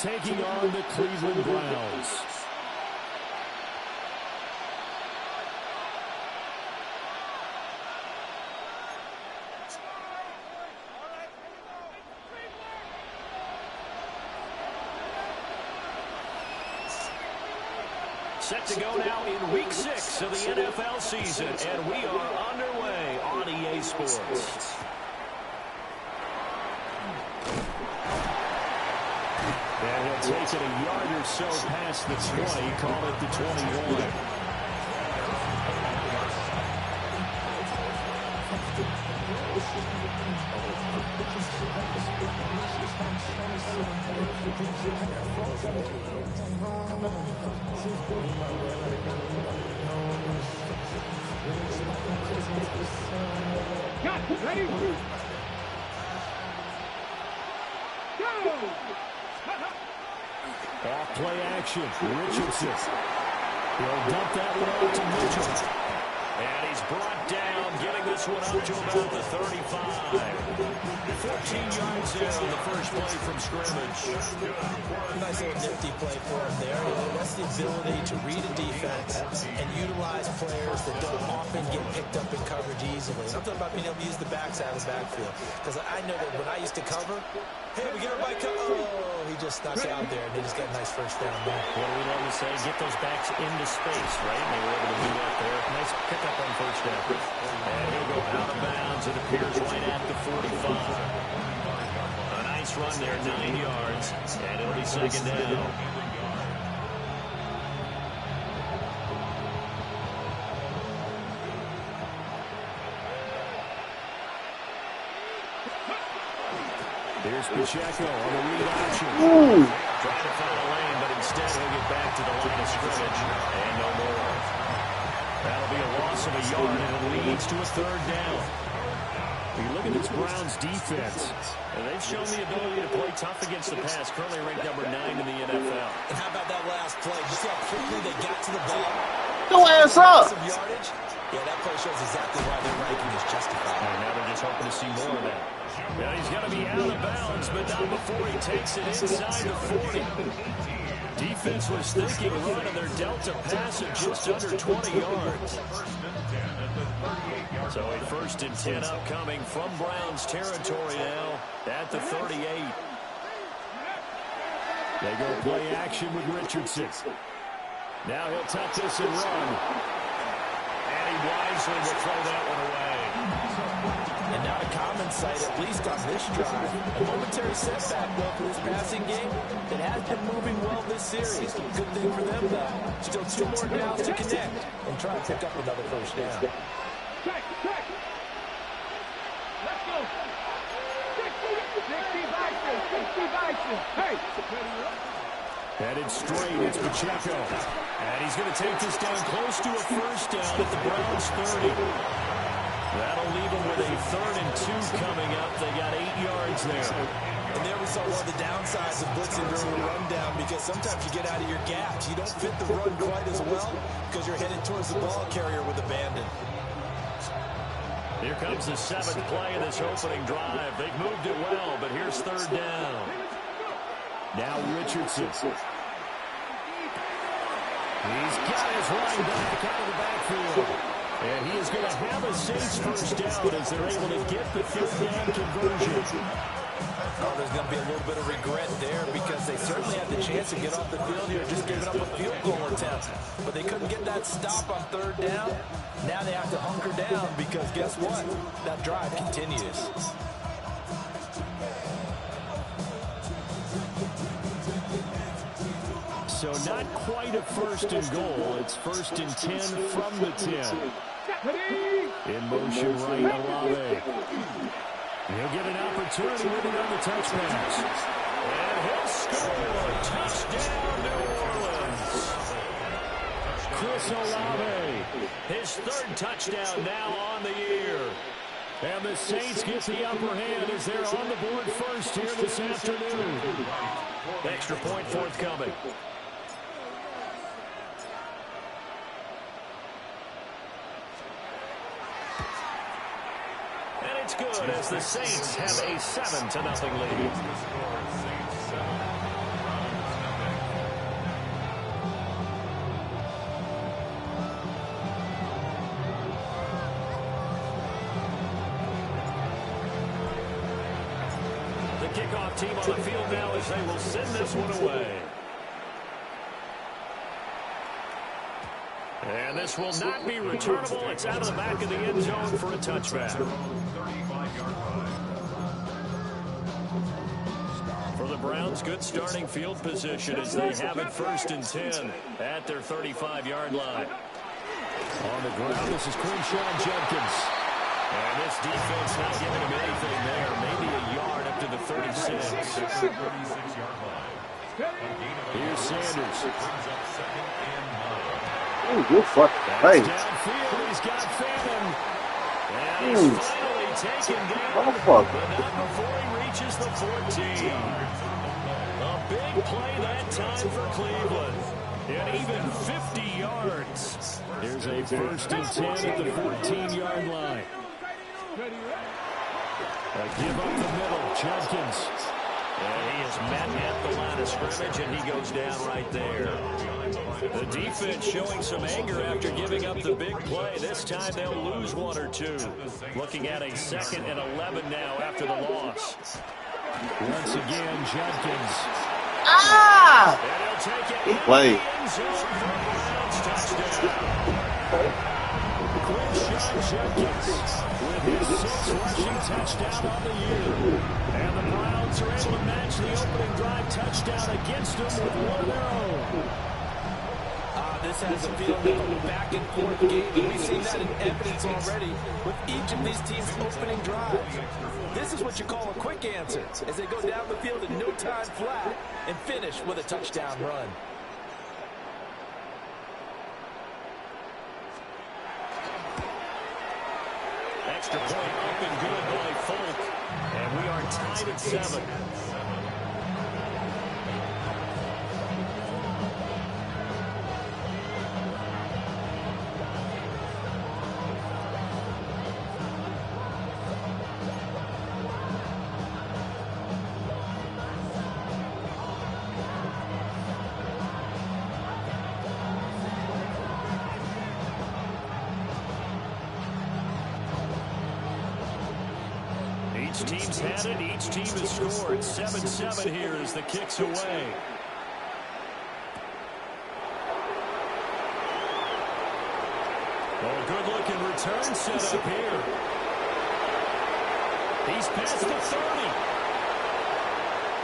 taking on the Cleveland Browns. Set to go now in Week 6 of the NFL season, and we are underway on EA Sports. And he'll take it a yard or so past the 20, call it the 21. Got ready. Go. Off play action. Richardson. He'll dump that one off to Mitchell. And he's brought down, getting this one up to about the 35. 14 yards there on the first play from scrimmage. Nice little nifty play for him there. That's the ability to read a defense and utilize players that don't often get picked up in coverage easily. And I'm talking about being able to use the backside of the backfield. Because I know that when I used to cover, hey, we get everybody cover. Oh, he just snuck out there, and he just got a nice first down there. What do we love to say? Get those backs into space, right? And they were able to do that there. Nice pickup on first down. And he'll go out of bounds. It appears right at the 45. A nice run there, 9 yards. And it'll be second down. Here's Pacheco on the read option. Trying to find a lane, but instead he'll get back to the line of scrimmage. And no more. That'll be a loss of a yard, and it leads to a third down. You look at this Browns defense, and they've shown the ability to play tough against the pass. Currently ranked number 9 in the NFL. And how about that last play? You see how quickly they got to the ball? Go ass up! Some yardage? Yeah, that play shows exactly why their ranking is justified. And now they're just hoping to see more of that. Well, he's got to be out of bounds, but not before he takes it inside the 40. Defense was thinking run, and they're dealt a pass of just under 20 yards. So a 1st and 10 upcoming from Browns territory now at the 38. They go play action with Richardson. Now he'll tuck this and run. And he wisely will throw that one away. And now a common sight, at least on this drive. A momentary setback, though, for this passing game. It has been moving well this series. Good thing for them, though. Still 2 more downs to connect and try to pick up another first down. Check. Let's go. 60 Bison. Hey. Headed straight, it's Pacheco. And he's going to take this down close to a first down at the Browns 30. That'll leave them with a 3rd and 2 coming up. They got 8 yards there. And there we saw one of the downsides of blitzing during the rundown, because sometimes you get out of your gaps. You don't fit the run quite as well because you're headed towards the ball carrier with abandon. Here comes the 7th play of this opening drive. They've moved it well, but here's 3rd down. Now Richardson. He's got his running back out of the backfield. And he is going to have a Saints first down as they're able to get the 3rd down conversion. Oh, there's going to be a little bit of regret there, because they certainly had the chance to get off the field here, just giving up a field goal attempt. But they couldn't get that stop on 3rd down. Now they have to hunker down, because guess what? That drive continues. So not quite a 1st and goal. It's 1st and 10 from the 10. In motion right, Olave. He'll get an opportunity with it on the touch pass. And he'll score. Touchdown, New Orleans. Chris Olave. His 3rd touchdown now on the year. And the Saints get the upper hand as they're on the board first here this afternoon. Extra point forthcoming. And it's good as the Saints have a 7-0 lead. kickoff team on the field now as they will send this one away. And this will not be returnable. It's out of the back of the end zone for a touchback. For the Browns, good starting field position as they have it 1st and 10 at their 35-yard line. On the ground, this is Quinshon Judkins. And this defense not giving him anything there. Maybe a yard up to the 36. Here's Sanders. Oh, good fuck. Hey. Downfield, he's got Phantom. And he's finally taken down. Oh, fuck. But not before he reaches the 14. A big play that time for Cleveland. And even 50 yards. Here's a 1st and 10 at the 14-yard line. A give up the middle. Judkins. And he is met at the line of scrimmage, and he goes down right there. The defense showing some anger after giving up the big play. This time they'll lose 1 or 2. Looking at a 2nd and 11 now after the loss. Once again, Judkins. Ah! And he'll take it. Good play. Quinshon Judkins with his 6th rushing touchdown on the year. And the Browns are able to match the opening drive touchdown against them with one of their own. This has a feeling of a back-and-forth game, and we've seen that in evidence already with each of these teams' opening drives. This is what you call a quick answer, as they go down the field in no time flat and finish with a touchdown run. Extra point up and good by Folk, and we are tied at 7. Each team's had it. Each team has scored. 7-7 here as the kick's away. Oh, good-looking return set up here. He's past the 30.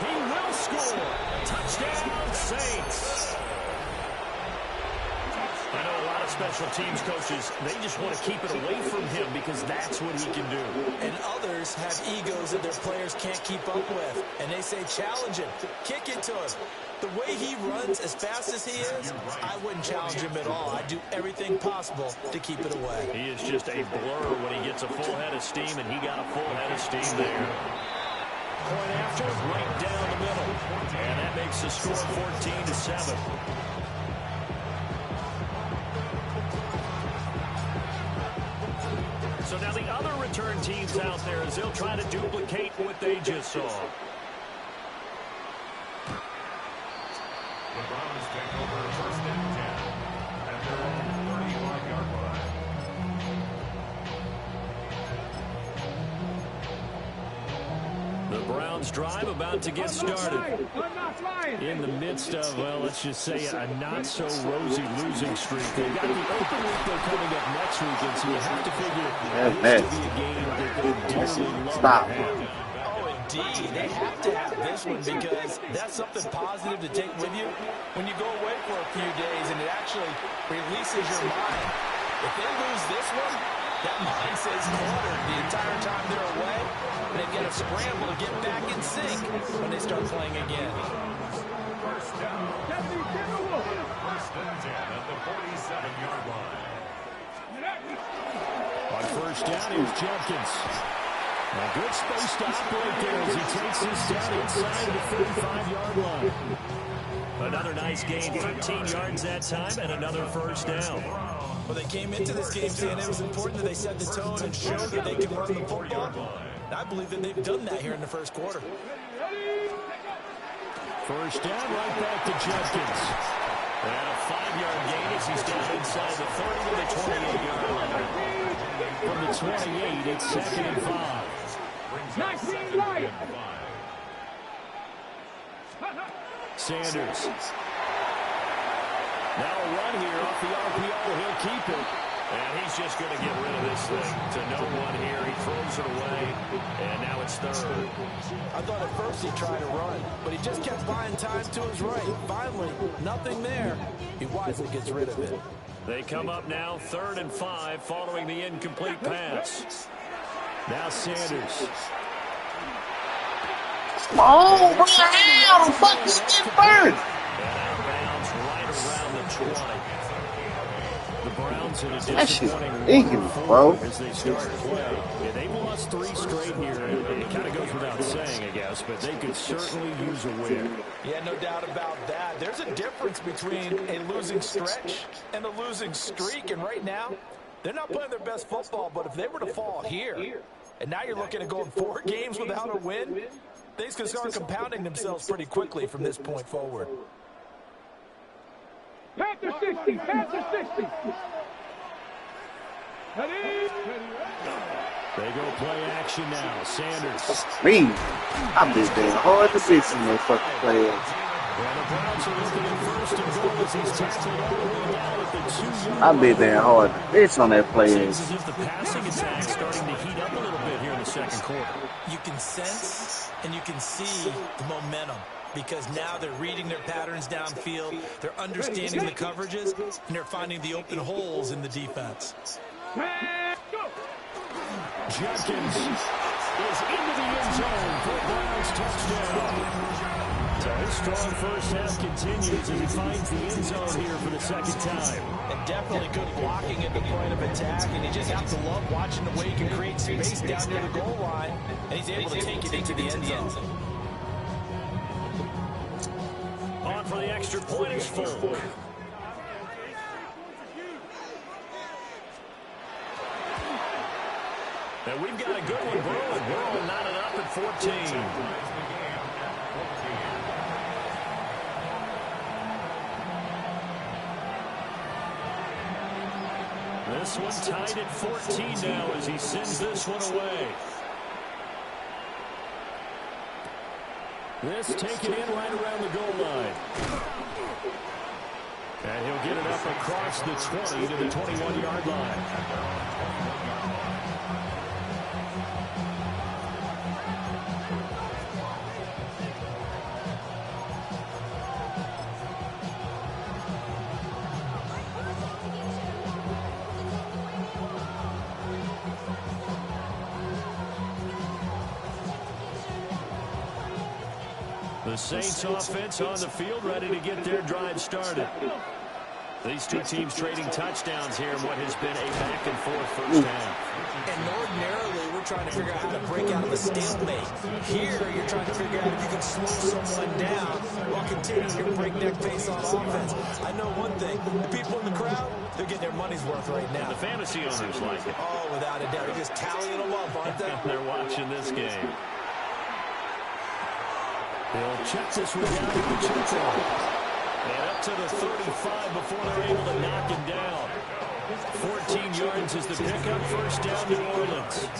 He will score. Touchdown, Saints. I know a lot of special teams coaches, they just want to keep it away from him because that's what he can do. And others have egos that their players can't keep up with. And they say, challenge him, kick it to him. The way he runs as fast as he is, I wouldn't challenge him at all. I'd do everything possible to keep it away. He is just a blur when he gets a full head of steam, and he got a full head of steam there. Point after, right down the middle. And that makes the score 14-7. So now the other return teams out there as they'll try to duplicate what they just saw. The Browns take over 1st and 10 at their own 35-yard line. The Browns drive about to get started. In the midst of, well, let's just say a not-so-rosy losing streak. They've got the open week they're coming up next week, and so you have to figure this to be a game that they dearly love to have. Oh, indeed. They have to have this one because that's something positive to take with you when you go away for a few days, and it actually releases your mind. If they lose this one, that mind stays cluttered the entire time they're away, and they've got to scramble to get back in sync when they start playing again. First down. 1st and 10 at the 47-yard line. On 1st down, here's Judkins. A good space to operate there as he takes this down inside the 35-yard line. Another nice gain, 13 yards that time, and another 1st down. Well, they came into this game saying it was important that they set the tone and show that they can run the football. And I believe that they've done that here in the 1st quarter. 1st down, right back to Judkins. And a 5-yard gain as he's down inside the 30 to the 28-yard line. From the 28, it's 2nd and 5. 19 right. Sanders. Now a run here off the RPO. He'll keep it. And he's just going to get rid of this thing to no one here. He throws it away, and now it's third. I thought at first he tried to run, but he just kept buying time to his right. Finally, nothing there. He wisely gets rid of it. They come up now 3rd and 5 following the incomplete pass. Now Sanders. Oh, bring it out. Fuck this shit first. And out of bounds right around the 20. The Browns in a That shit disappointing ridiculous, bro. as they start play. Yeah, they've lost 3 straight here, and it kind of goes without saying, I guess, but they could certainly use a win. Yeah, no doubt about that. There's a difference between a losing stretch and a losing streak, and right now, they're not playing their best football, but if they were to fall here, and now you're looking at going 4 games without a win, things can start compounding themselves pretty quickly from this point forward. Panther 60, Panther 60. Ready? They go play action now. Sanders. Me. I've been there hard to see some motherfucking players. And the Browns are looking at 1st and goal as he's tackled all the way down at the 2-yard line. I've been there hard to bitch on that Seems players. as if the passing attack's starting to heat up a little bit here in the second quarter. You can sense and you can see the momentum because now they're reading their patterns downfield, they're understanding the coverages, and they're finding the open holes in the defense. Jenkins is into the end zone for a Browns touchdown. So his strong first half continues as he finds the end zone here for the second time. And definitely good blocking at the point of attack, and he just has to love watching the way he can create space down near the goal line, and he's able to take it into the end zone. On for the extra point is Folk. And we've got a good one brewing. Burrow knotted up at 14. This one tied at 14 now as he sends this one away. This taken in right around the goal line. And he'll get it up across the 20 to the 21-yard line. The Saints offense on the field, ready to get their drive started. These two teams trading touchdowns here in what has been a back-and-forth first half. And ordinarily, we're trying to figure out how to break out of a stalemate. Here, you're trying to figure out if you can slow someone down while continuing your breakneck pace on offense. I know one thing. The people in the crowd, they're getting their money's worth right now. The fantasy owners like it. Oh, without a doubt. They're just tallying them up, aren't they? They're watching this game. They'll check this one down to the check down. And up to the 35 before they're able to knock him down. 14 yards is the pickup, first down New Orleans.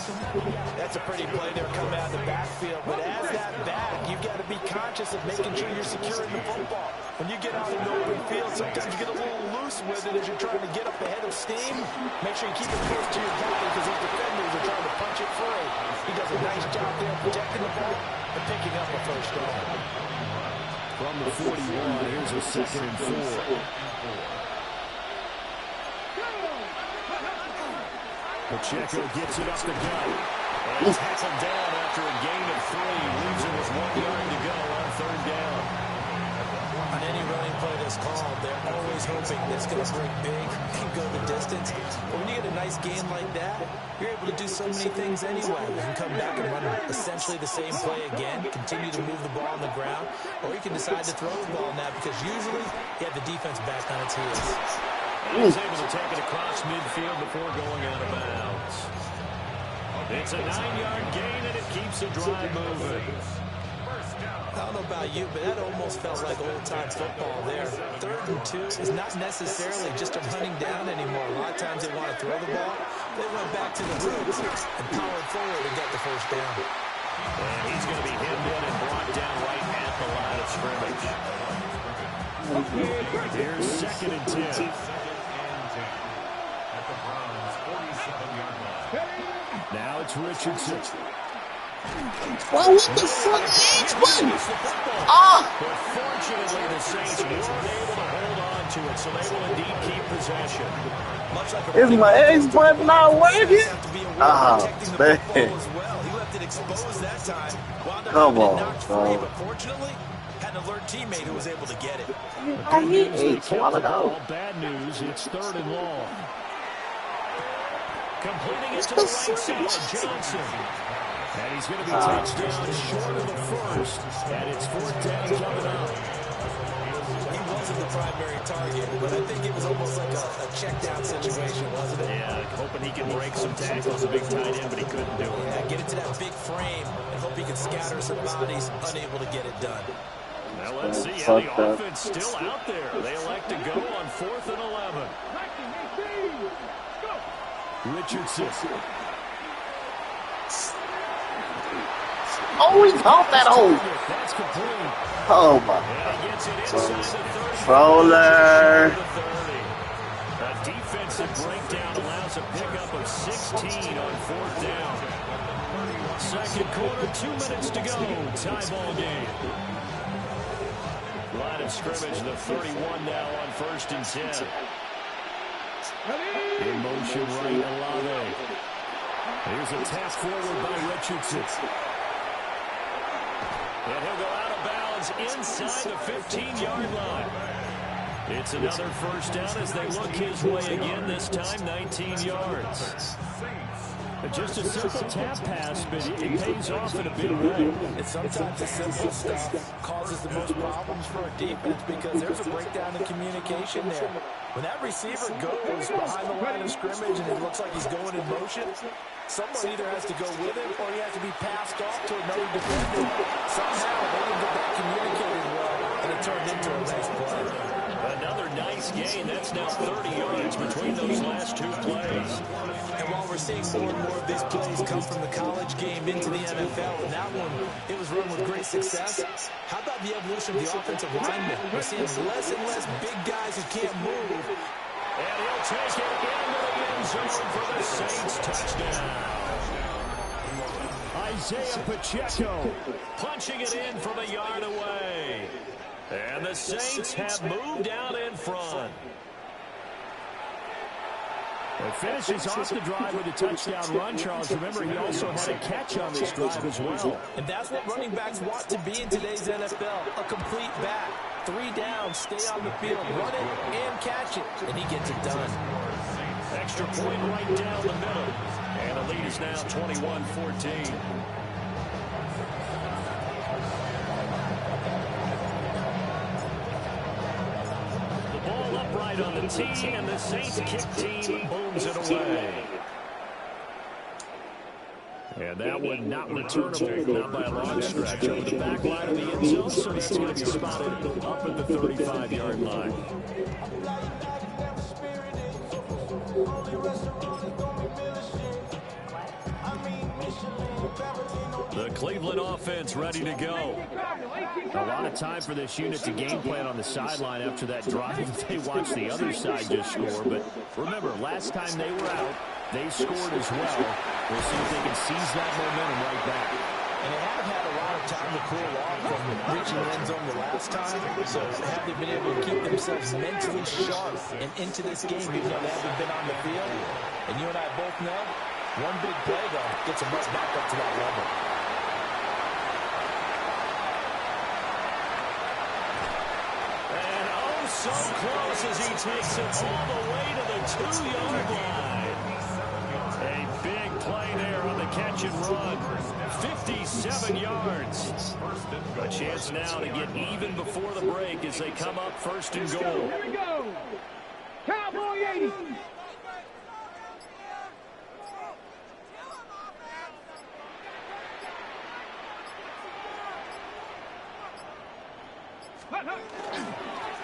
That's a pretty play there coming out of the backfield. But as that back, you've got to be conscious of making sure you're securing the football. When you get out in the open field, sometimes you get a little loose with it as you're trying to get up ahead of steam. Make sure you keep it close to your body because those defenders are trying to punch it free. He does a nice job there protecting the ball and picking up a first down. From the 41, here's a 2nd and 4. Pacheco gets it up the gut. And tackled down after a gain of 3. Leaves it with 1 yard to go on 3rd down. On any running play that's called, they're always hoping it's going to break big and go the distance. But when you get a nice gain like that, you're able to do so many things anyway. You can come back and run essentially the same play again, continue to move the ball on the ground, or you can decide to throw the ball now because usually you have the defense back on its heels. He was able to take it across midfield before going out of bounds. It's a 9-yard gain, and it keeps the drive moving. I don't know about you, but that almost felt like old-time football there. 3rd and 2 is not necessarily just a running down anymore. A lot of times they want to throw the ball. They went back to the roots and powered forward and got the first down. And he's going to be hemmed in and brought down right at at the line of scrimmage. Here's 2nd and 10. At the Browns' 47-yard line. Now it's Richardson. Well, what the fuck? Edge button! But fortunately, the Saints weren't able to hold on to it, so they will indeed keep possession. Much like Is my X button not working? Oh, man. He left it exposed that time. Come on, bro. But fortunately, had an alert teammate who was able to get it. I hit H a while ago. Bad news, it's 3rd and long. Completing it to the right side, Johnson. And he's going to be touchdown short of the first. And it's 4th down coming up. He wasn't the primary target, but I think it was almost like a check down situation, wasn't it? Yeah, hoping he can break some tackles, a big tight end, but he couldn't do it. Yeah, get into that big frame and hope he can scatter some bodies, unable to get it done. Now let's see how the offense still out there. They elect to go on 4th and 11. Richardson. Oh, he caught that hole. That's complete. Oh, my And he gets it inside the 30. controller. A defensive breakdown allows a pickup of 16 on 4th down. 2nd quarter, 2 minutes to go. Tie ball game. Line of scrimmage, the 31 now on 1st and 10. In motion right, Olave. Here's a tap forward by Richardson. And he'll go out of bounds inside the 15-yard line. It's another 1st down as they look his way again, this time 19 yards. Just a simple tap pass, but it pays off in a big way. And sometimes the simple stuff causes the most problems for a defense because there's a breakdown in communication there. When that receiver goes behind the line of scrimmage and it looks like he's going in motion, someone either has to go with him or he has to be passed off to another defender. Somehow they didn't get that communicated well, and it turned into a nice play. Another nice gain. That's now 30 yards between those last 2 plays. And while we're seeing more and more of these plays come from the college game into the NFL, and that one, it was run with great success. How about the evolution of the offensive linemen? We're seeing less and less big guys who can't move. And he'll take it into the end zone for the Saints touchdown. Isaiah Pacheco punching it in from a yard away. And the Saints have moved out in front. It finishes off the drive with a touchdown run, Charles. Remember, he also had a catch on this drive as well. And that's what running backs want to be in today's NFL, a complete back. 3 down, stay on the field, run it, and catch it. And he gets it done. Extra point right down the middle. And the lead is now 21-14. Upright on the tee, and the Saints kick team booms it away. And that one not returnable, not by a long stretch. Over the back line of the end zone, so it's going to be spotted up at the 35-yard line. The Cleveland offense ready to go. A lot of time for this unit to game plan on the sideline after that drive. They watched the other side just score. But remember, last time they were out, they scored as well. We'll see if they can seize that momentum right back. And they haven't had a lot of time to cool off from reaching the end zone the last time. So have they been able to keep themselves mentally sharp and into this game even though they haven't been on the field? And you and I both know, one big play, though, gets them right back up to that level. And oh, so close as he takes it all the way to the 2-yard line. A big play there on the catch and run. 57 yards. A chance now to get even before the break as they come up 1st and goal. Here we go. Cowboy 80.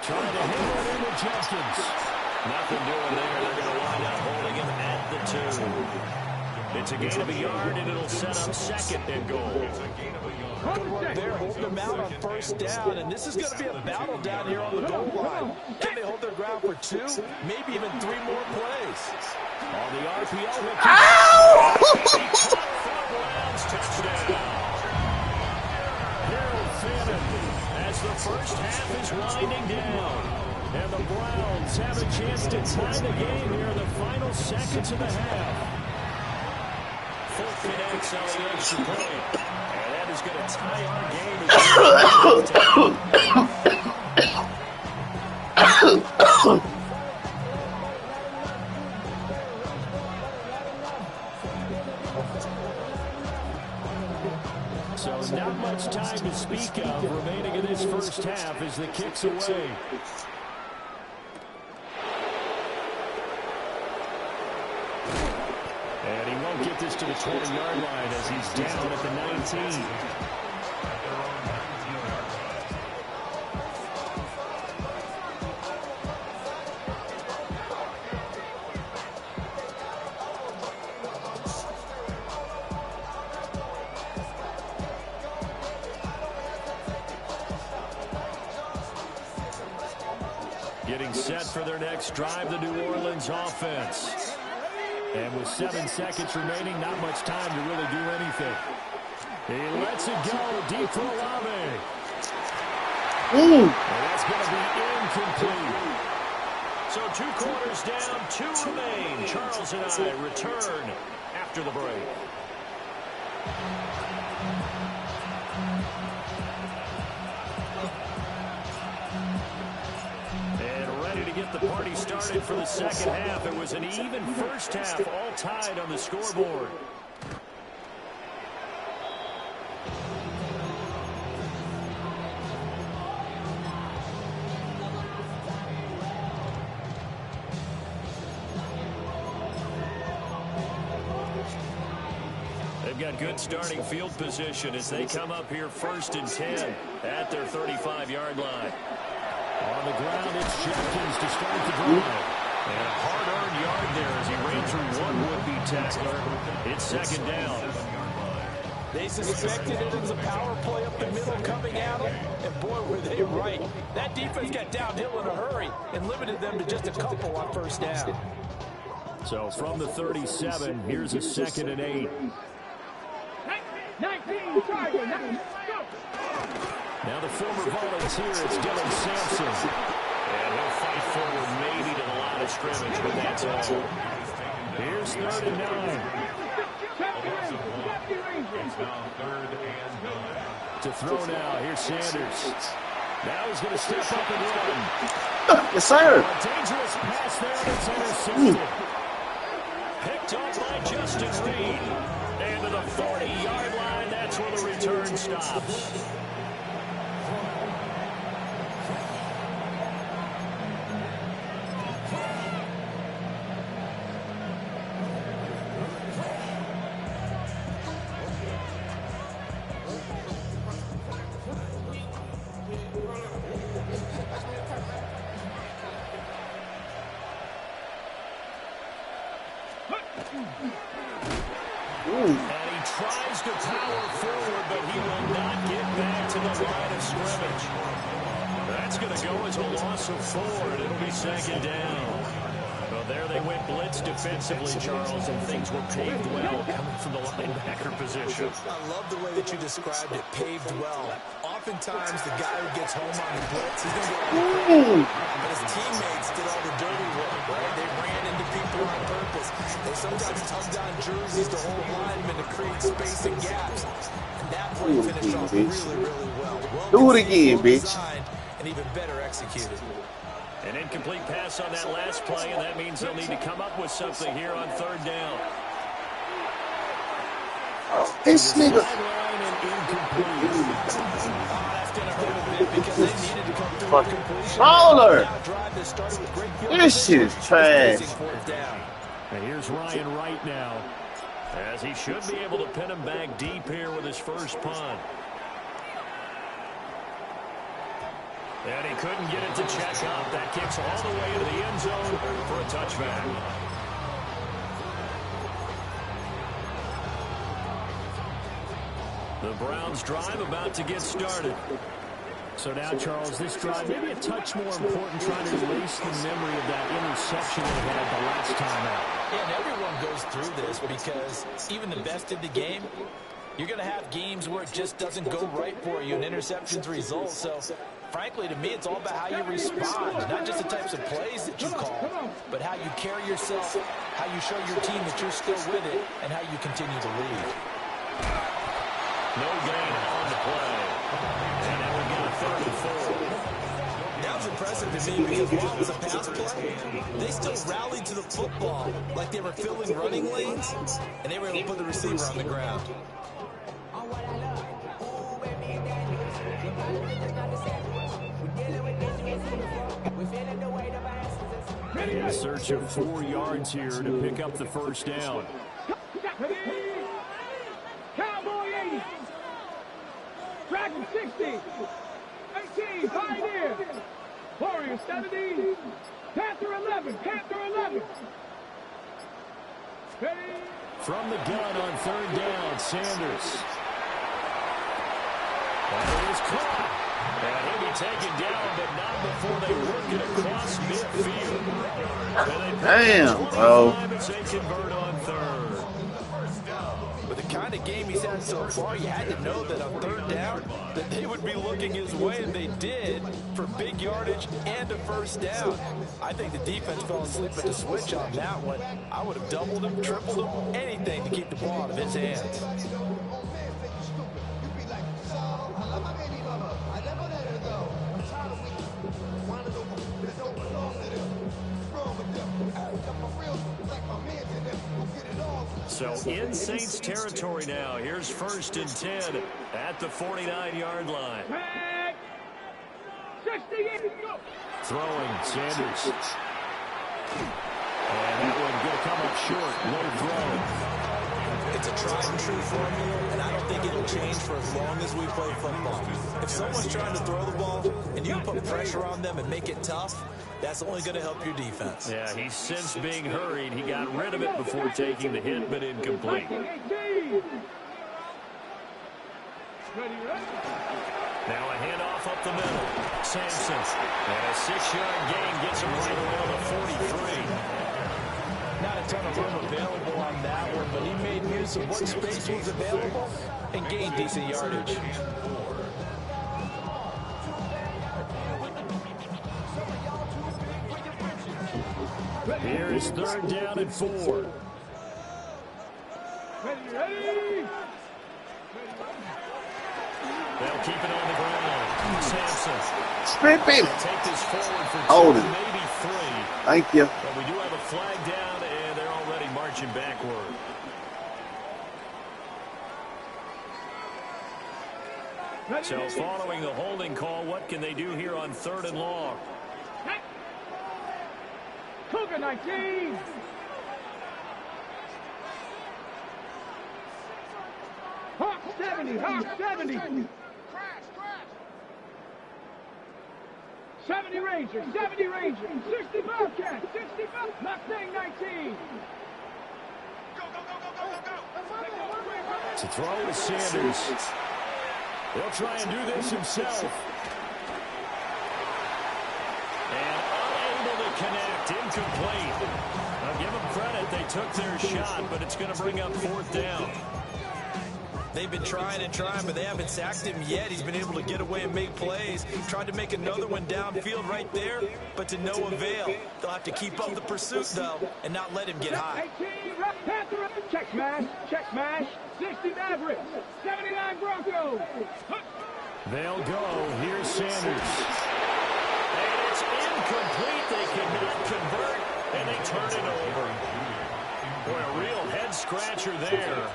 Trying to hit it into Jenkins. Nothing doing there. They're going to wind up holding him at the 2. It's a gain of a yard, and it'll set up second and goal. Good work there, holding them out on first down, and this is going to be a battle down here on the goal line. Can they hold their ground for 2, maybe even 3 more plays? On the RPO, Browns touchdown. Harold Fannin as the first half is winding down. And the Browns have a chance to tie the game here in the final seconds of the half. Full connects on the extra point. And that is going to tie our game. So not much time to speak of remaining in this first half as the kick's away. And he won't get this to the 20-yard line as he's down at the 19. Getting set for their next drive, the New Orleans offense. And with 7 seconds remaining, not much time to really do anything. He lets it go deep for Olave. And that's going to be incomplete. So 2 quarters down, 2 remain. Charles and I return after the break. Get the party started for the second half. It was an even first half, all tied on the scoreboard. They've got good starting field position as they come up here 1st and 10 at their 35-yard line. On the ground, it's Jenkins to start the drive. And a hard-earned yard there as he ran through one would-be tackler. It's 2nd down. They suspected it was a power play up the middle coming at them, and boy, were they right. That defense got downhill in a hurry and limited them to just a couple on first down. So from the 37, here's a 2nd and 8. 19, target, Now the former volunteer, it's Dylan Sampson. And he'll fight forward maybe to the line of scrimmage, but that's all. Here's 3rd and 9. It's now 3rd and 9. To throw now, here's Sanders. Now he's going to step up and run. Yes, sir. A dangerous pass there, and it's intercepted. Picked off by Justin Reed. And to the 40-yard line, that's where the return stops. And he tries to power forward, but he will not get back to the line of scrimmage. That's going to go as a loss of 4, and it'll be 2nd down. Well, there they went blitz defensively, Charles, and things were paved well coming from the linebacker position. I love the way that you described it, paved well. Oftentimes, the guy who gets home on the blitz, he's going to get all the credit. But his teammates did all the dirty work, right? They ran into people on purpose. They sometimes tugged on jerseys to hold linemen to create space and gaps. And that play finished off really, really well. Do it again, bitch. And even better executed. An incomplete pass on that last play, and that means they'll need to come up with something here on 3rd down. This nigga. Fowler. This shit is trash. And here's Ryan Wright now, as he should be able to pin him back deep here with his first punt. And he couldn't get it to check up. That kicks all the way into the end zone for a touchback. The Browns drive about to get started. So now, Charles, this drive maybe a touch more important, trying to erase the memory of that interception they had the last time out. Yeah, and everyone goes through this because even the best in the game, you're going to have games where it just doesn't go right for you and interceptions result. So, frankly, to me, it's all about how you respond, not just the types of plays that you call, but how you carry yourself, how you show your team that you're still with it, and how you continue to lead. No gain on the play. And now we get a 3rd and 4. That was impressive to me because while it was a pass play, they still rallied to the football like they were filling running lanes, and they were able to put the receiver on the ground. In search of 4 yards here to pick up the first down. Cowboy 80. Dragon 60. 18. Pioneer. Warrior 70. Panther 11. Panther 11. Ready. From the gun on 3rd down, Sanders. That is caught. And he'll be taken down, but not before they work it across midfield. Damn, bro. As they convert on 3rd. With the kind of game he's had so far, you had to know that on 3rd down, that they would be looking his way, and they did, for big yardage and a first down. I think the defense fell asleep at the switch on that one. I would have doubled him, tripled him, anything to keep the ball out of his hands. So in Saints territory now. Here's 1st and 10 at the 49-yard line. 68. Throwing, Sanders. And that one going to come up short. Low throw. It's a tried and true formula, and I don't think it'll change for as long as we play football. If someone's trying to throw the ball and you put pressure on them and make it tough, that's only going to help your defense. Yeah, he's since being hurried. He got rid of it before taking the hit, but incomplete. Now a handoff up the middle. Sampson. And a 6-yard gain gets him right around the 43. Not a ton of room available on that one, but he made use of what space was available and gained decent yardage. Here's 3rd down and 4. Ready. They'll keep it on the ground. Sampson. Strip him. Take this forward for 2, Hold it. maybe 3. Thank you. But we do have a flag down, and they're already marching backward. So following the holding call, what can they do here on 3rd and long? Cougar 19. Hawk 70. Hawk 70. 70 Rangers. 70 Rangers. 60 Bobcats. 65. Mustang 19. To throw to Sanders. He'll try and do this himself. And unable to connect. Incomplete. Now give them credit. They took their shot, but it's going to bring up 4th down. They've been trying and trying, but they haven't sacked him yet. He's been able to get away and make plays. Tried to make another one downfield right there, but to no avail. They'll have to keep up the pursuit, though, and not let him get high. 18, Panther, check smash, 60 Mavericks, 79 Broncos. They'll go. Here's Sanders. And it's incomplete. They cannot convert, and they turn it over. Boy, a real head-scratcher there.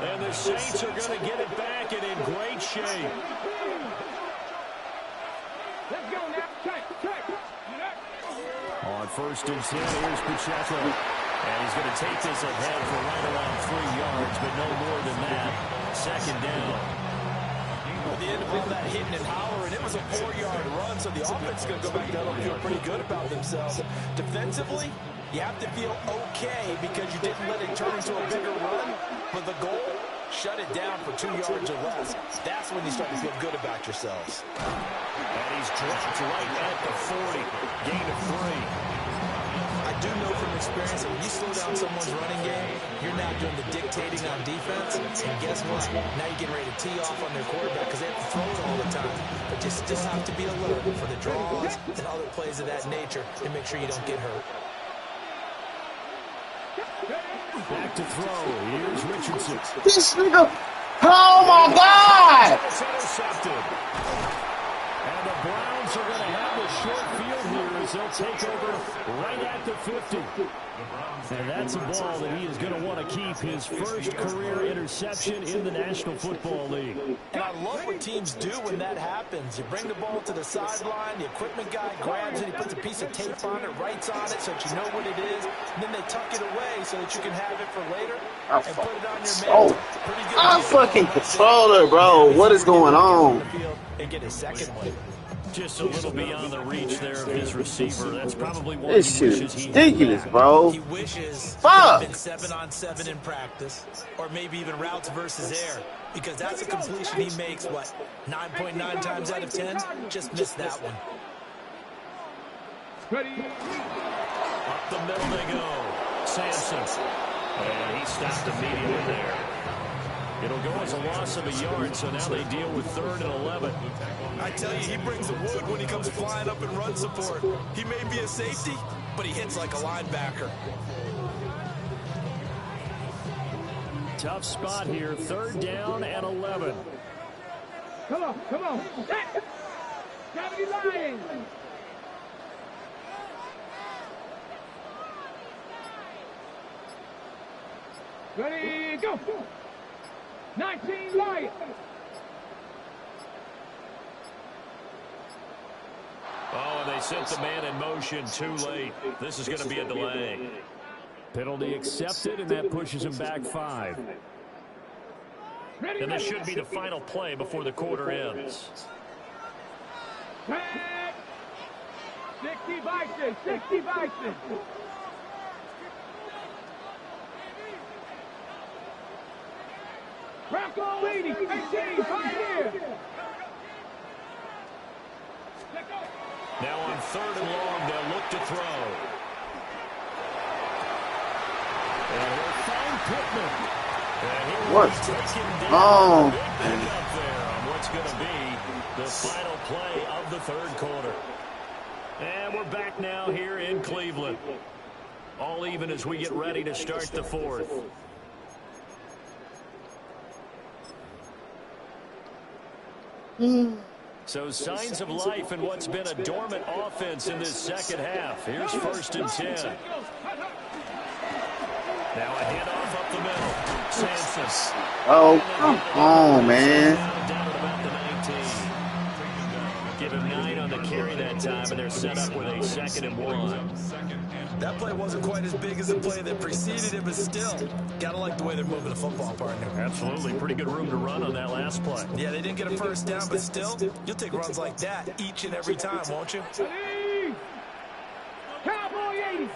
And the Saints are going to get it back and in great shape. Let's go now. Check. On 1st and 10, here's Pacheco. And he's going to take this ahead for right around 3 yards, but no more than that. 2nd down. At the end of all that hitting and hollering, it was a 4-yard run, so the offense is going to go back down and feel pretty good about themselves. Defensively, you have to feel okay because you didn't let it turn into a bigger run. But the goal, shut it down for 2 yards or less. That's when you start to feel good about yourselves. And he's dropped right at the 40. Gain of 3. I do know from experience that when you slow down someone's running game, you're now doing the dictating on defense. And guess what? Now you're getting ready to tee off on their quarterback because they have to throw it all the time. But you still have to be alert for the draws and other plays of that nature and make sure you don't get hurt. Back to throw. Here's Richardson. This nigga. Oh my God! It's intercepted. And the Browns are going to have a short field here as they'll take over right at the 50. And that's a ball that he is going to want to keep, his first career interception in the National Football League. And I love what teams do when that happens. You bring the ball to the sideline, the equipment guy grabs it, he puts a piece of tape on it, writes on it so that you know what it is, and then they tuck it away so that you can have it for later and put it on your mantle. Pretty good. I'm fucking controller, bro. What is going on? And get his second one. Just a little beyond the reach there of his receiver. That's probably what This he shit wishes is he ridiculous, bro. He wishes Fuck. he'd been 7-on-7 in practice, or maybe even routes versus air, because that's a completion he makes, what, 9.9 times out of 10? Just missed that one. Up the middle they go. Sampson. And he stopped immediately there. It'll go as a loss of a yard, so now they deal with 3rd and 11. I tell you, he brings the wood when he comes flying up in run support. He may be a safety, but he hits like a linebacker. Tough spot here, 3rd down and 11. Come on, come on. Gravity line. Ready, go. 19 Lions. Oh, and they sent the man in motion too late. This is going to be a delay. Penalty accepted, and that pushes him back 5. And this should be the final play before the quarter ends. 60 Bison, 60 Bison. Bronco leading, 18, Pioneer. Now on 3rd and long, they'll look to throw. And we'll find Pittman. What? Oh. Big up there on what's going to be the final play of the 3rd quarter. And we're back now here in Cleveland. All even as we get ready to start the 4th. So signs of life in what's been a dormant offense in this second half. Here's 1st and 10. Now a handoff up the middle. Sampson. Oh, come on, man. Down at about the 19. Give him 9 on the carry that time, and they're set up with a 2nd and 1. That play wasn't quite as big as the play that preceded it, but still, gotta like the way they're moving the football, partner. Absolutely. Pretty good room to run on that last play. Yeah, they didn't get a first down, but still, you'll take runs like that each and every time, won't you? Cowboy 80.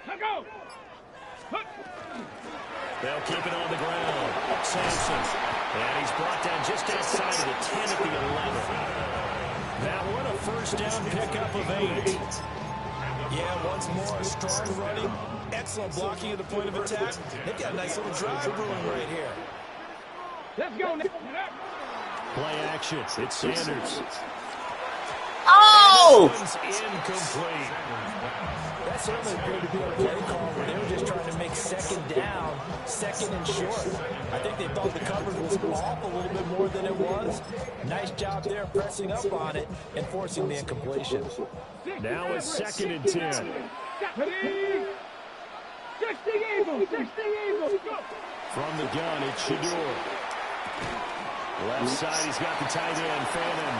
Now go. They'll keep it on the ground. Sampson. And he's brought down just outside of the 10 at the 11. Now what a first down pickup of 8. Yeah, once more, strong running, excellent blocking at the point of attack. They've got a nice little drive brewing right here. Let's go. Play action. It's Sanders. Oh! Incomplete. That certainly appeared to be a play call where they were just trying to make 2nd down, 2nd and short. I think they thought the coverage was off a little bit more than it was. Nice job there pressing up on it and forcing the incompletion. Now a 2nd and 10. 60 Eagles, 60 Eagles. Go. From the gun, it's Shador. Left side, he's got the tight end, Fannin.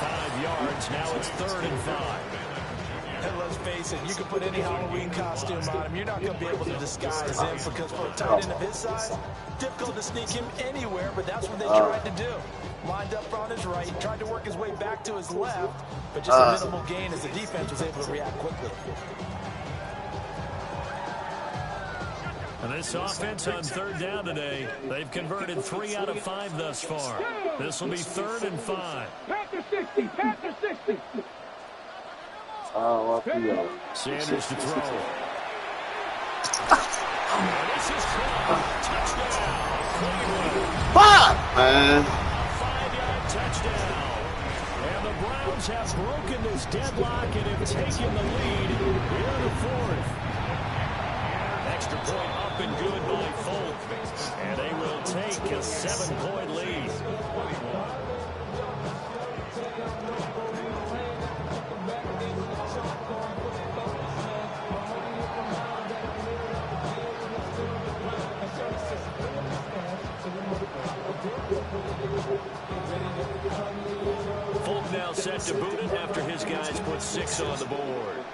5 yards. Now it's 3rd and 5. And let's face it, you can put any Halloween costume on him. You're not going to be able to disguise him because for a tight end of his size, difficult to sneak him anywhere, but that's what they tried to do. Lined up on his right, tried to work his way back to his left, but just a minimal gain as the defense was able to react quickly. And this offense on third down today, they've converted 3 out of 5 thus far. This will be 3rd and 5. Panther 60, Panther 60. Sanders to throw. This is touchdown. Fuck, man. 5-yard touchdown. And the Browns have broken this deadlock and have taken the lead here in the 4th. Extra point up and good by Folk. And they will take a 7-point lead. Folk now set to boot it after his guys put 6 on the board.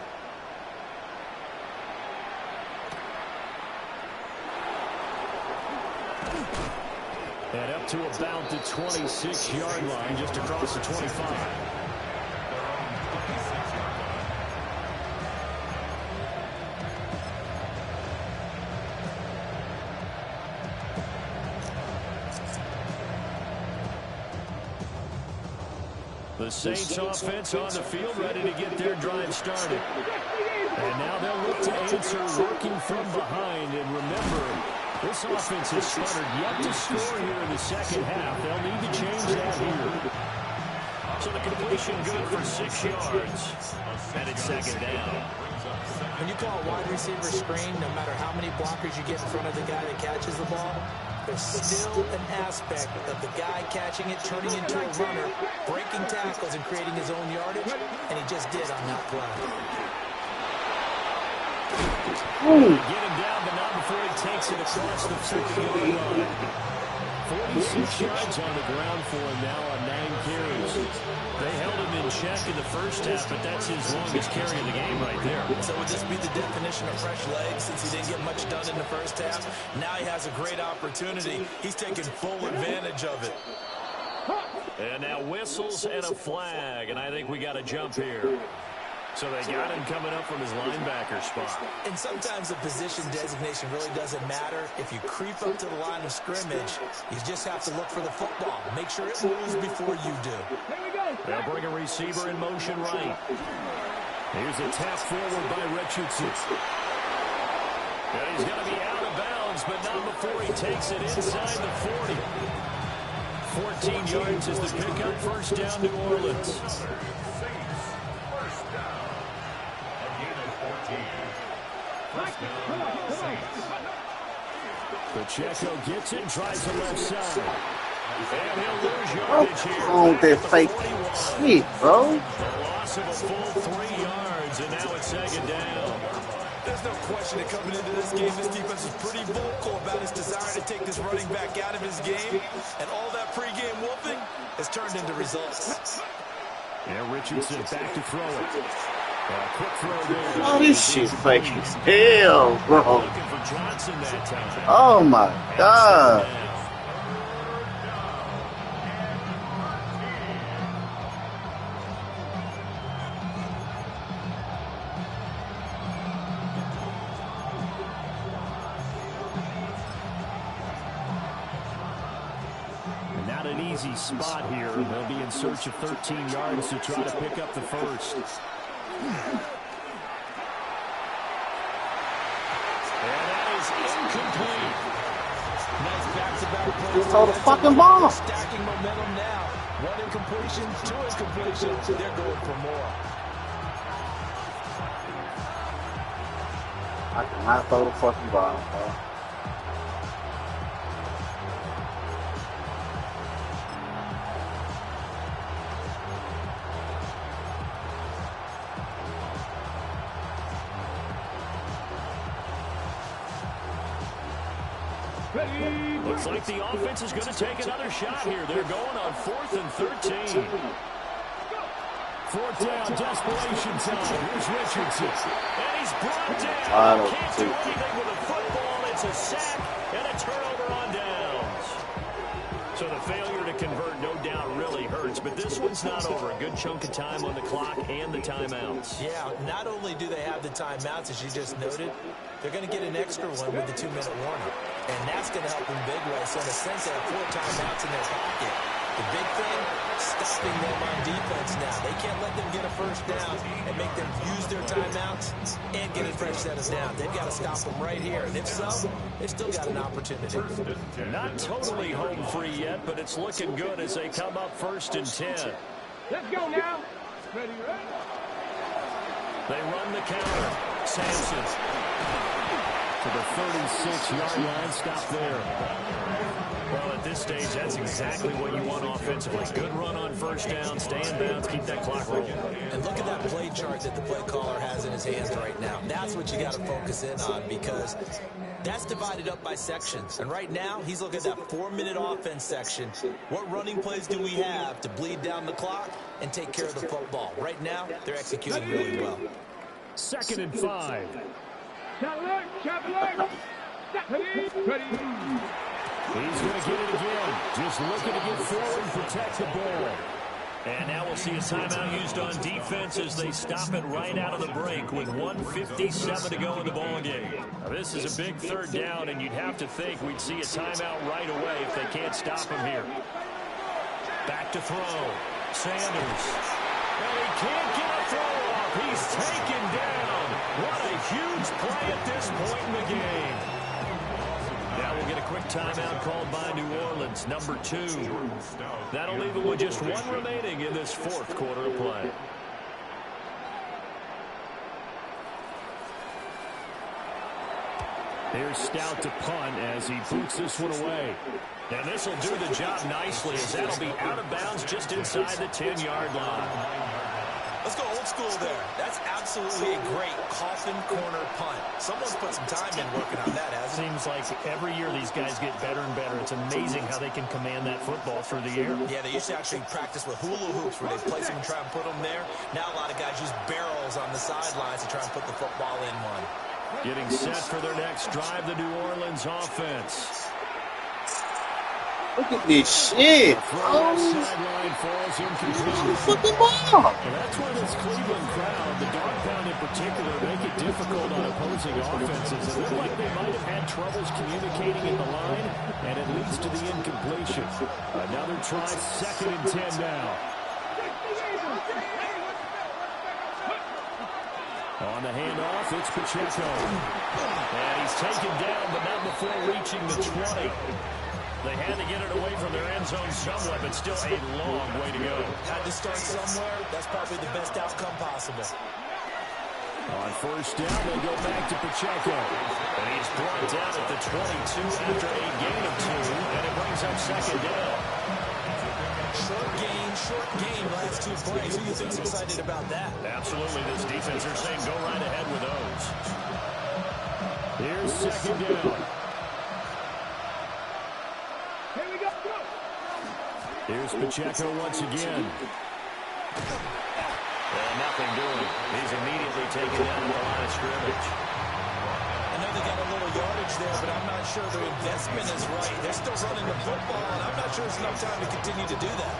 And up to about the 26-yard line, just across the 25. The Saints offense on the field, ready to get their drive started. And now they'll look to answer working from behind. And remember, this offense has sputtered yet to score here in the second half. They'll need to change that here. So the completion good for 6 yards. And it's 2nd down. When you call a wide receiver screen, no matter how many blockers you get in front of the guy that catches the ball, there's still an aspect of the guy catching it, turning into a runner, breaking tackles and creating his own yardage, and he just did on that play. Get him down, but not before he takes it across the 40-yard line. 46 yards on the ground for him now on 9 carries. They held him in check in the first half, but that's his longest carry in the game right there. So would this be the definition of fresh legs since he didn't get much done in the first half? Now he has a great opportunity. He's taking full advantage of it. And now whistles and a flag, and I think we got a jump here. So they got him coming up from his linebacker spot. And sometimes the position designation really doesn't matter. If you creep up to the line of scrimmage, you just have to look for the football. Make sure it moves before you do. They'll bring a receiver in motion right. Here's a tap forward by Richardson. And he's going to be out of bounds, but not before he takes it inside the 40. 14 yards is the pickup. 1st down, New Orleans. Pacheco gets it and tries the left side. And he'll lose yardage here. Oh, that fake shit, bro. The loss of a full 3 yards, and now it's 2nd down. There's no question that coming into this game, this defense is pretty vocal about its desire to take this running back out of his game. And all that pregame wolfing has turned into results. Yeah, Richardson back to throw it. Quick throw there. Oh, this shit's fake as hell, bro. Looking for Johnson that time. Oh, my God. Not an easy spot here. They'll be in search of 13 yards to try to pick up the first. And that is incomplete. Nice back-to-back play. Just throw the fucking ball. Stacking momentum now. 1 incompletion, 2 incompletions. They're going for more. I cannot throw the fucking ball, bro. Looks like the offense is going to take another shot here. They're going on 4th and 13. 4th down, desperation time. Here's Richardson. And he's brought down. I don't Can't do anything with a football. It's a sack and a turnover on downs. So the failure to convert, no doubt, really hurts. But this one's not over. A good chunk of time on the clock and the timeouts. Yeah, not only do they have the timeouts, as you just noted, they're going to get an extra one with the 2-minute warning. And that's going to help in big ways. So in a sense, they have 4 timeouts in their pocket. The big thing, stopping them on defense now. They can't let them get a first down and make them use their timeouts and get a fresh set of downs. They've got to stop them right here. And if so, they've still got an opportunity. Not totally home free yet, but it's looking good as they come up 1st and 10. Let's go now. Ready, ready. They run the counter. Sampson to the 36-yard line. Stop there. Well, at this stage, that's exactly what you want offensively. Good run on 1st down, stay in bounds, keep that clock rolling. And look at that play chart that the play caller has in his hands right now. That's what you got to focus in on because that's divided up by sections. And right now, he's looking at that 4-minute offense section. What running plays do we have to bleed down the clock and take care of the football? Right now, they're executing really well. 2nd and 5. Ready. He's going to get it again. Just looking to get forward and protect the ball. And now we'll see a timeout used on defense as they stop it right out of the break with 1:57 to go in the ballgame. Now, this is a big 3rd down, and you'd have to think we'd see a timeout right away if they can't stop him here. Back to throw. Sanders. And he can't get a throw off. He's taken down. What a huge play at this point in the game. Now we'll get a quick timeout called by New Orleans, number 2. That'll leave them with just 1 remaining in this 4th quarter of play. Here's Stout to punt as he boots this one away. And this will do the job nicely as that'll be out of bounds just inside the 10-yard line. Let's go old school there. That's absolutely a great coffin corner punt. Someone's put some time in working on that, hasn't it? Seems like every year these guys get better and better. It's amazing how they can command that football through the air. Yeah, they used to actually practice with hula hoops where they place them and try and put them there. Now a lot of guys use barrels on the sidelines to try and put the football in one. Getting set for their next drive, the New Orleans offense. Look at this shit. Sideline falls incomplete. Fucking ball. Well, that's where this Cleveland crowd, the dog pound in particular, make it difficult on opposing offenses. It looked like they might have had troubles communicating in the line, and it leads to the incompletion. Another try, 2nd and 10 now. On the handoff, it's Pacheco. And he's taken down, but not before reaching the 20. They had to get it away from their end zone somewhat, but still a long way to go. Had to start somewhere. That's probably the best outcome possible. On 1st down, they go back to Pacheco. And he's brought down at the 22 after a gain of 2, and it brings up 2nd down. Short gain, last 2 plays. Who do you think's excited about that? Absolutely. This defense, they're saying go right ahead with those. Here's 2nd down. Here we go. Here's Pacheco once again. And nothing doing. He's immediately taken down at the line of scrimmage. I know they got a little yardage there, but I'm not sure their investment is right. They're still running the football, and I'm not sure it's enough time to continue to do that.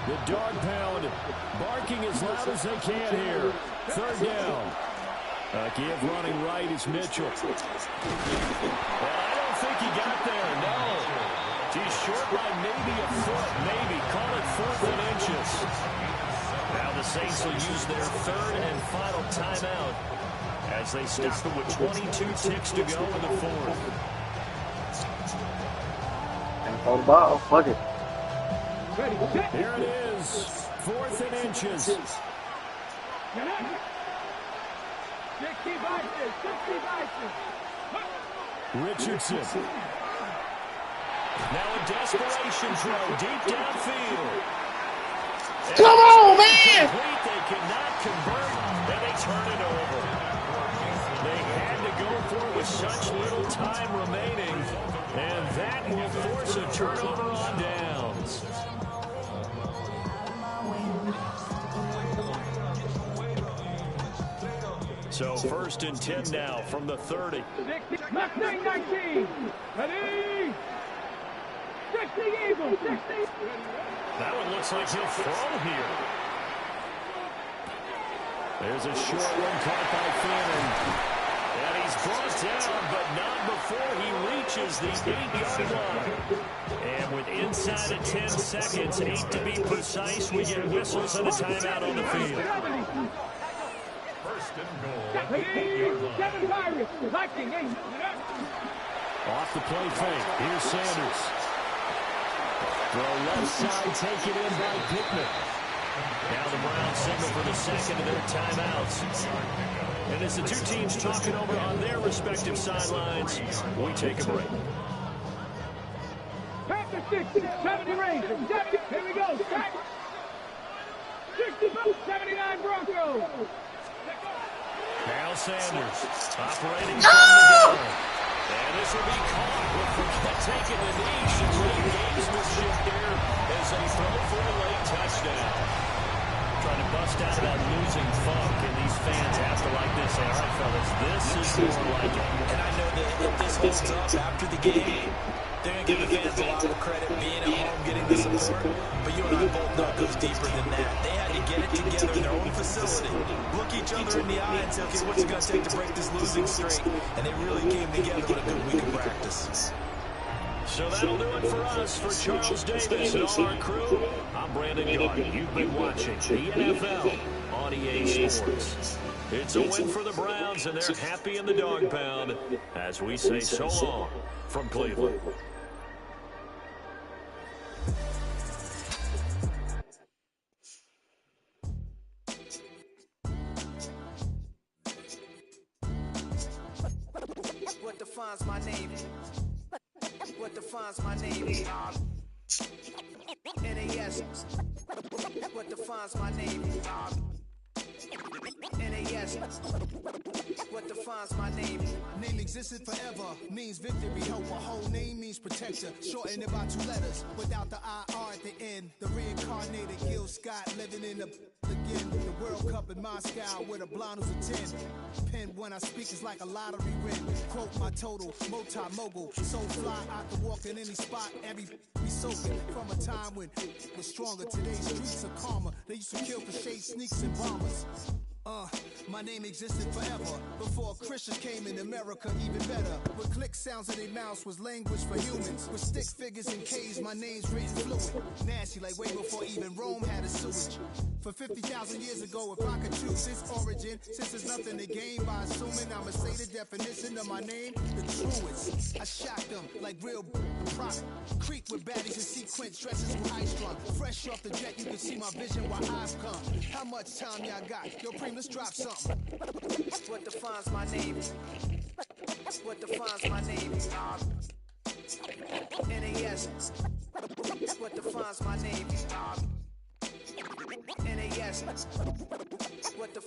The dog pound barking as loud as they can here. 3rd down. Give running right is Mitchell. Well, I don't think he got there, no. He's short by maybe a foot, maybe. Call it 4th and inches. Now the Saints will use their 3rd and final timeout as they stop it with 22 ticks to go in the 4th. And hold the ball. Fuck it. Here it is. 4th and inches. 60 Richardson. Now a desperation throw deep downfield. Come on, man! They cannot convert, and they turn it over. They had to go for it with such little time remaining, and that will force a turnover on downs. So first and 10 now from the 30. Mustang 19. Ready? 60 Eagles. 60. That one looks like he'll throw here. There's a short one caught by Fannin. And he's brought down, but not before he reaches the 8-yard line. And with inside of 10 seconds, 8 to be precise, we get whistles and a timeout on the field. First and goal at the 8-yard line. 7 Pirates. Viking 8. Off the play fake. Here's Sanders. Throw left side, taken in by Pittman. Now the Browns signal for the second of their timeouts. And as the two teams talking over on their respective sidelines, we take a break. Panther 60, 70 Rangers. 70. Here we go. 60, 79 Broncos. Now Sanders operating from the gun. And this will be caught with Fournette taking the knee. Should lead gamesmanship here as they throw for a late touchdown. Trying to bust out of that losing funk, and these fans have to like this. Say, all right, fellas, this is more like it. And I know that if this holds up after the game, they're going to give the fans a lot of credit being at home, getting the support. But you and I both know it goes deeper than that. They had to get it together in their own facility, look each other in the eye and say, okay, what's it going to take to break this losing streak? And they really came together on a good week of practice. So that'll do it for us. For Charles Davis and all our crew, I'm Brandon Yard. You've been watching the NFL on EA Sports. It's a win for the Browns, and they're happy in the dog pound as we say so long from Cleveland. What defines my name? What defines my name? NAS. What defines my name? NAS. What defines my name? Name existed forever, means victory, hope. A whole name means protector, shortened it by 2 letters, without the IR at the end. The reincarnated Gil Scott, living in the again. The World Cup in Moscow, with a blonde who's a 10. Pen when I speak is like a lottery win. Quote my total, multi-mogul, so fly I can walk in any spot. Every be soaking from a time when it was stronger. Today's streets are calmer. They used to kill for shade sneaks and bombers. My name existed forever before Christians came in America, even better. With click sounds in their mouths was language for humans. With stick figures and K's, my name's written fluid. Nasty like way before even Rome had a sewage. For 50,000 years ago, if I could choose its origin, since there's nothing to gain by assuming, I'ma say the definition of my name, the truest. I shocked them like real prop. Creep with baddies in sequence, dresses with ice drunk. Fresh off the jet, you can see my vision while I've come. How much time y'all got? Yo, Preem, let's drop something. What defines my name? What defines my name? NAS. What defines my name? NAS. What